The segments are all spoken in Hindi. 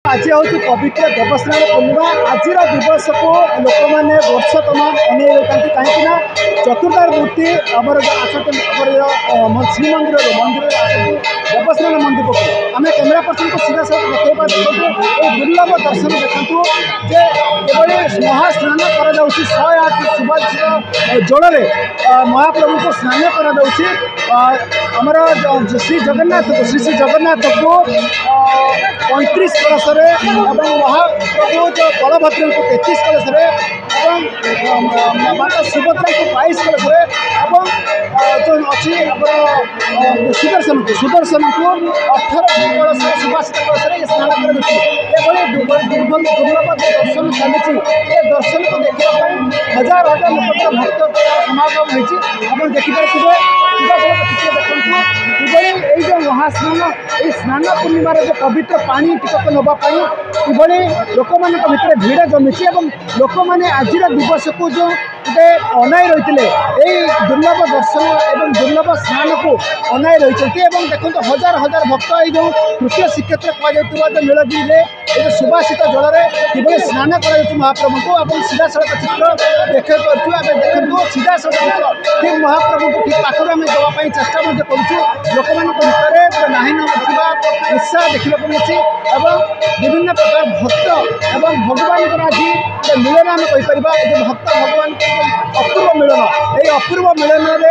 आज हूँ पवित्र देवस्नान पूर्णिमा आज दिवस को लोक मैंने वर्ष तमाम अने कहीं चतुर्थ मूर्ति आमर श्रीमंदिर देवस्नान मंदिर पक्ष आम कैमेरा पर्सन को सीधा साथ देखा देखो दुर्लभ दर्शन देखु जे महास्नान कर 108 सुभाषित जल महाप्रभु को स्नान कर श्री जगन्नाथ को श्री जगन्नाथ को 35 कलश महाप्रभु जो बलभद्र को 33 कलश माता सुभद्रा को 22 कलश जो अच्छी सुदर्शन को 18 कलश सुभाषित कलश स्नान कर दुर्लभ दर्शन चली दर्शन को देखा हजार हजार लोक भक्त समागम होती देखिपे देखो महास्नान ये स्नान पूर्णिमार जो पवित्र पानी टिकट नापी लोक मान भर भिड़ जमी लोक मैंने आज दिवस को जो गोटे अनाई रही दुर्लभ दर्शन और दुर्लभ स्नान को अनाई रही देखो हजार हजार भक्त ये तृतीय श्रीक्षेत्र कहुवा जो नीलगिरी ये सुभाषित जल कि स्नान कर महाप्रभु को आप सीधा सड़क चित्र देखते देखो सीधा सड़क चित्र ठीक महाप्रभु को ठीक पाखर आम देवाई चेष्टा करूँ लोक मान भर नाही नथिबा उत्साह देखा मिली विभिन्न प्रकार भक्त और भगवान आज मिलन आम कहीपर भक्त भगवान अपूर्व मिलन ये अपूर्व मिलन लोक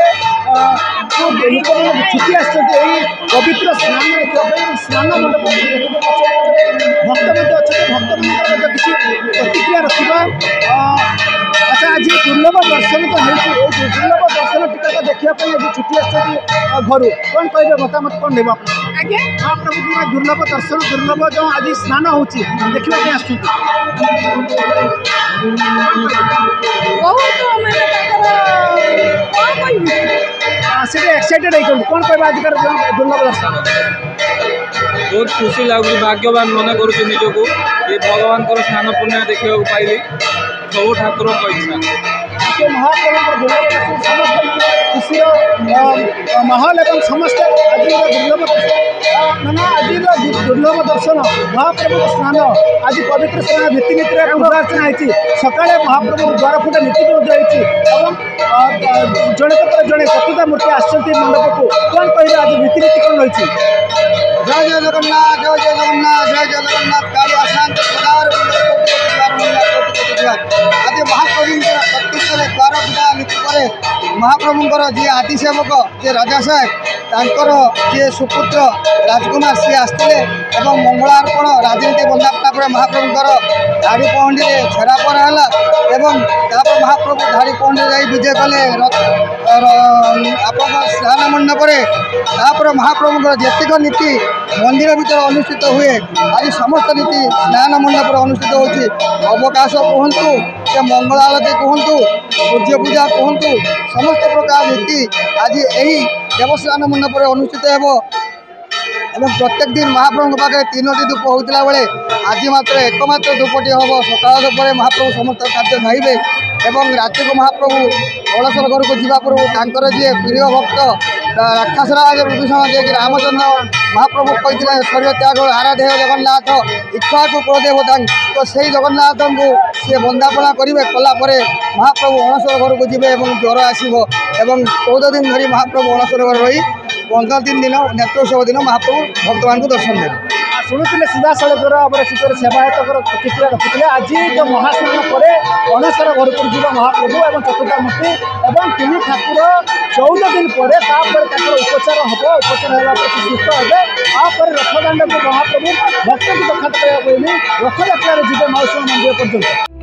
छुट्टी आसछन्ति पवित्र स्नान देखा स्नान मंडप भक्त भक्त किसी प्रतिक्रिया रखा अच्छा आज दुर्लभ दर्शन तो है दुर्लभ दर्शन टिका देखापी आज छुट्टी आसछन्ति घर कौन कहे मतामत कौन देव आज्ञा महाप्रभु दुर्लभ दर्शन दुर्लभ जो आज स्नान होची देखा आसुँचे एक्साइटेड होती कौन कह आज दुर्लभ दर्शन बहुत खुशी लगुच भाग्यवान मन करुचे निजक ये भगवान स्नान पूर्णिमा देखा पाइली सब ठाकुर इच्छा महाप्रभु खुशी माहौल एवं समस्त आज दुर्लभ माना आज दुर्लभ दर्शन महाप्रभु स्नान आज पवित्र स्नान नीतिनीति पूजा अर्चना होती सका महाप्रभु द्वार फुटा नीति होती जड़े जड़े चतुर्थ मूर्ति आसछन्ति मंडप को कौन कहे आज नीतिनीति कौन रही जय जय जगन्नाथ जय जय जगन्नाथ जय जय जगन्नाथ काली अशांत आज महाप्रभु 36 द्वार पूजा नीति पर महाप्रभुंर जी आदि सेवक जी राजा साहेब जी सुपुत्र राजकुमार सी आसते मंगलार्पण राजनीति बंदापना महाप्रभुंर धाड़ी पहंडी में छेरापर है महाप्रभु धाड़ी पहंडी जा विजय कले आप स्नान मंडप महाप्रभुंर जेतिक नीति मंदिर भीतर अनुष्ठित हुए आज समस्त नीति स्नान मंडप अनुष्ठित होती अवकाश कहतु से मंगल आरती कहतु सूर्य पूजा कहतु समस्त प्रकार नीति आज यही देवस्नान मंडप अनुष्ठित हो प्रत्येक दिन महाप्रभु पाखे 3टी धूप होता बेले आज मात्र एकमात्र धूपटी हम सकाल धूप महाप्रभु समस्त खाद्य खाइबे एवं रात को महाप्रभु अड़सर घर को जीवा पूर्व जी प्रिय भक्त राक्षसराज विभीषण जे रामचंद्र महाप्रभु कहते शरीर त्याग आराध्य जगन्नाथ इच्छा को कुलदेवता तो से जगन्नाथ को सी बंदापना करेंगे कलापर महाप्रभु अणसर घर को जीवे ज्वर आसो 14 दिन धरी महाप्रभु अणसर घर रही 15 दिन नेत्रोत्सव दिन महाप्रभु भक्तमान को दर्शन देते शुणुते सीधा सड़क अमरचित सेवायत प्रतिक्रिया रखुते आज जो महास्नान पर अणसर घर को जीव महाप्रभु और चतुर्थ मूर्ति और 3 ठाकुर 14 दिन पर उपचार हम उपचार होगा सुस्थ हे रथदाण्ड को महाप्रभु भक्त को दखात रथयात्रा जी मौसम मंदिर पर्यटन।